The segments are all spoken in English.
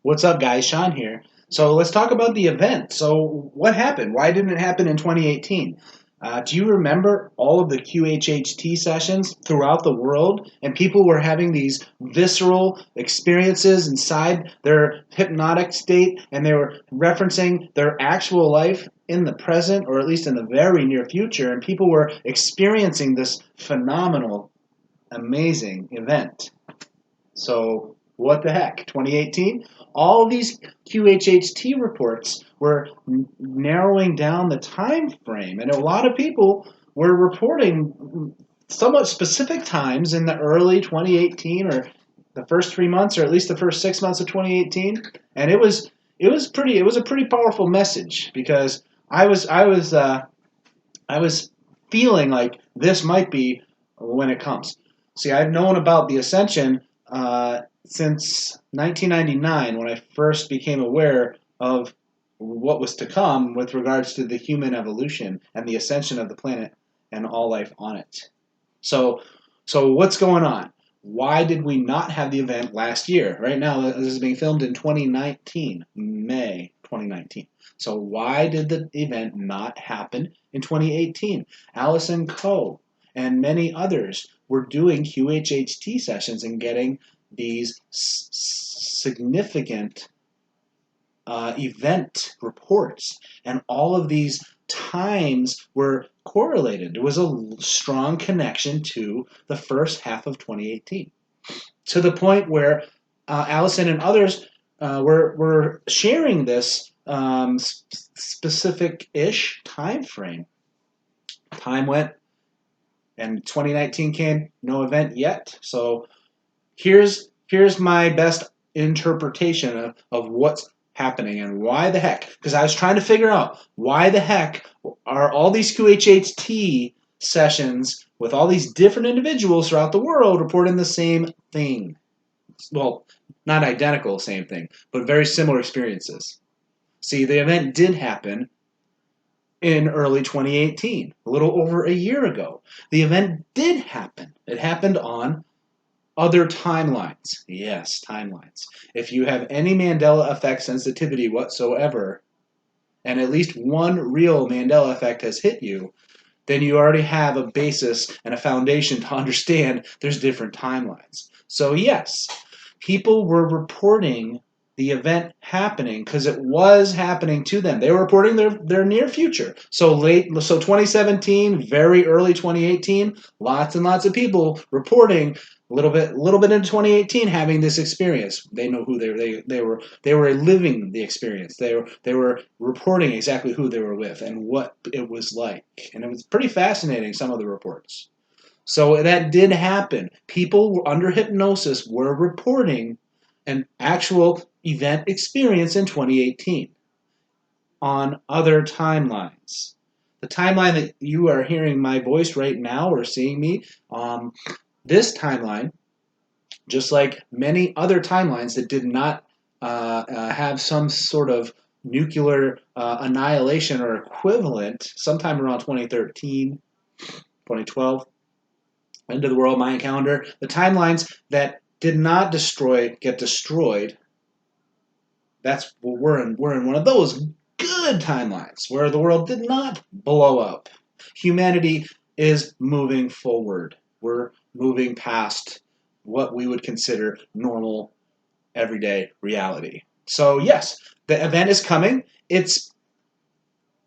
What's up, guys? Sean here. So let's talk about the event. So what happened? Why didn't it happen in 2018? Do you remember all of the QHHT sessions throughout the world? And people were having these visceral experiences inside their hypnotic state, and they were referencing their actual life in the present, or at least in the very near future. And people were experiencing this phenomenal, amazing event. So what the heck? 2018? All these QHHT reports were narrowing down the time frame, and a lot of people were reporting somewhat specific times in the early 2018 or the first 3 months, or at least the first 6 months of 2018, and it was a pretty powerful message because I was feeling like this might be when it comes. See, I've known about the ascension since 1999 when I first became aware of what was to come with regards to the human evolution and the ascension of the planet and all life on it. So, so what's going on? Why did we not have the event last year? Right now, this is being filmed in 2019, May 2019. So why did the event not happen in 2018? Allison Co. and many others were doing QHHT sessions and getting these significant event reports, and all of these times were correlated. There was a strong connection to the first half of 2018, to the point where Allison and others were sharing this specific-ish time frame. Time went, and 2019 came, no event yet. So here's my best interpretation of what's happening and why the heck. Because I was trying to figure out why the heck are all these QHHT sessions with all these different individuals throughout the world reporting the same thing. Well, not identical same thing, but very similar experiences. See, the event did happen in early 2018, a little over a year ago. The event did happen. It happened on other timelines. Yes, timelines. If you have any Mandela effect sensitivity whatsoever, and at least one real Mandela effect has hit you, then you already have a basis and a foundation to understand there's different timelines. So yes, people were reporting the event happening because it was happening to them. They were reporting their near future. So 2017, very early 2018, lots and lots of people reporting a little bit into 2018 having this experience. They know who they were living the experience. They were reporting exactly who they were with and what it was like. And it was pretty fascinating, some of the reports. So that did happen. People under hypnosis were reporting an actual event experience in 2018 on other timelines. The timeline that you are hearing my voice right now or seeing me, this timeline, just like many other timelines that did not have some sort of nuclear annihilation or equivalent, sometime around 2013, 2012, end of the world Mayan calendar, the timelines that did not get destroyed. That's what we're in. We're in one of those good timelines where the world did not blow up. Humanity is moving forward. We're moving past what we would consider normal, everyday reality. So yes, the event is coming. It's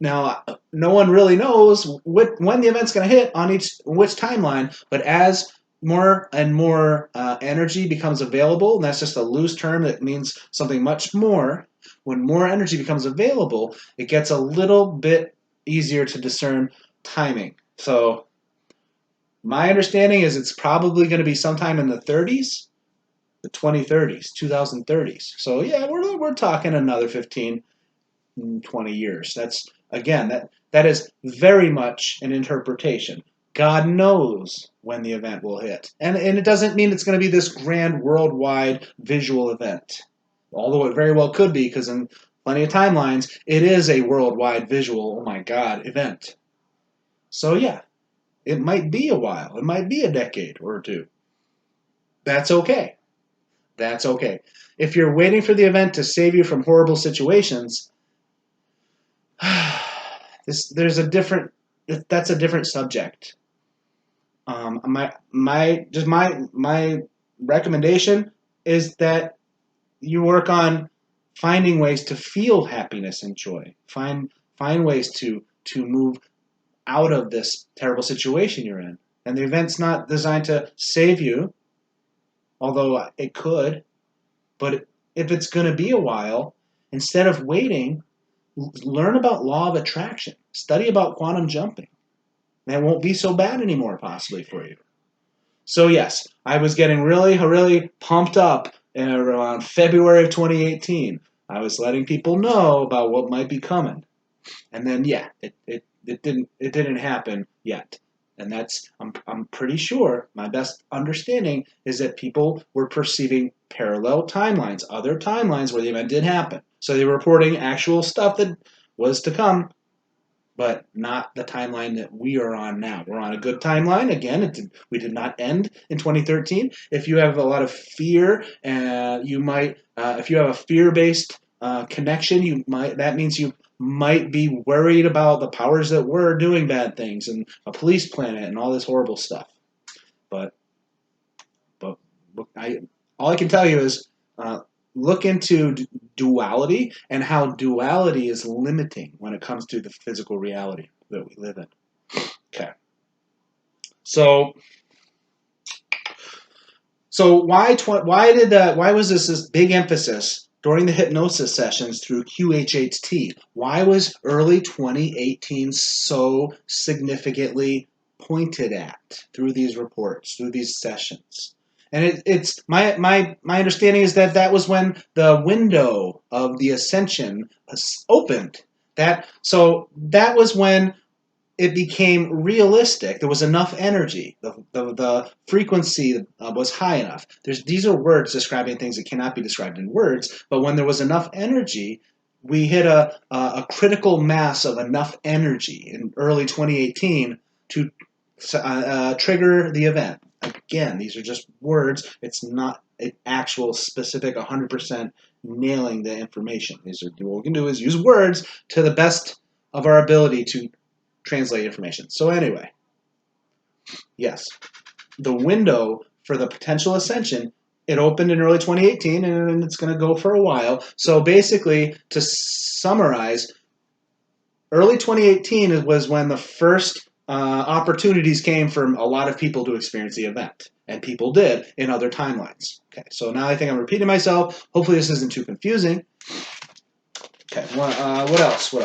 now no one really knows when the event's going to hit on which timeline, but as more and more energy becomes available, and that's just a loose term that means something much more. When more energy becomes available, it gets a little bit easier to discern timing. So my understanding is it's probably going to be sometime in the 30s, the 2030s, 2030s. So yeah, we're talking another 15, 20 years. That's again that is very much an interpretation. God knows when the event will hit. And it doesn't mean it's going to be this grand worldwide visual event. Although it very well could be, because in plenty of timelines, it is a worldwide visual, oh my God, event. So yeah, it might be a while. It might be a decade or two. That's okay. That's okay. If you're waiting for the event to save you from horrible situations, there's a different. That's a different subject. My recommendation is that you work on finding ways to feel happiness and joy. Find ways to move out of this terrible situation you're in. And the event's not designed to save you, although it could. But if it's going to be a while, instead of waiting, learn about law of attraction. Study about quantum jumping. And it won't be so bad anymore, possibly, for you. So yes, I was getting really, really pumped up around February of 2018. I was letting people know about what might be coming. And then yeah, it didn't happen yet. And that's I'm pretty sure my best understanding is that people were perceiving parallel timelines, other timelines where the event did happen. So they were reporting actual stuff that was to come, but not the timeline that we are on now. We're on a good timeline. Again, we did not end in 2013. If you have a lot of fear, you might, if you have a fear-based connection, that means you might be worried about the powers that were doing bad things and a police planet and all this horrible stuff. But but all I can tell you is look into duality and how duality is limiting when it comes to the physical reality that we live in. Okay. So why was this big emphasis during the hypnosis sessions through QHHT? Why was early 2018 so significantly pointed at through these reports, through these sessions? And it's my understanding is that was when the window of the ascension opened. That was when it became realistic. There was enough energy. The frequency was high enough. These are words describing things that cannot be described in words, but when there was enough energy, we hit a critical mass of enough energy in early 2018 to trigger the event. Again, these are just words. It's not an actual specific 100% nailing the information. What we can do is use words to the best of our ability to translate information. So anyway, yes, the window for the potential ascension, it opened in early 2018 and it's going to go for a while. So basically, to summarize, early 2018 was when the first opportunities came for a lot of people to experience the event. And people did in other timelines. Okay, so now I think I'm repeating myself. Hopefully this isn't too confusing. Okay, what else? Let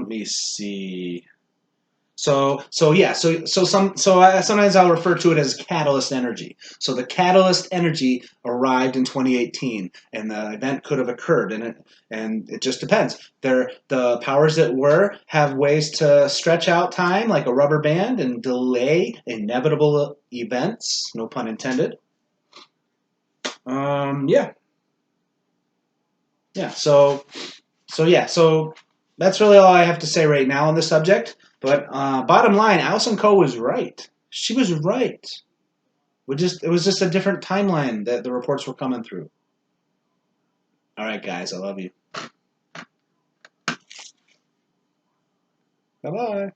me see. Sometimes I'll refer to it as catalyst energy. So the catalyst energy arrived in 2018, and the event could have occurred, and it just depends. The powers that were have ways to stretch out time like a rubber band and delay inevitable events. No pun intended. Yeah. Yeah. So that's really all I have to say right now on this subject. But bottom line, Allison Coe was right. She was right. It was just a different timeline that the reports were coming through. All right, guys, I love you. Bye-bye.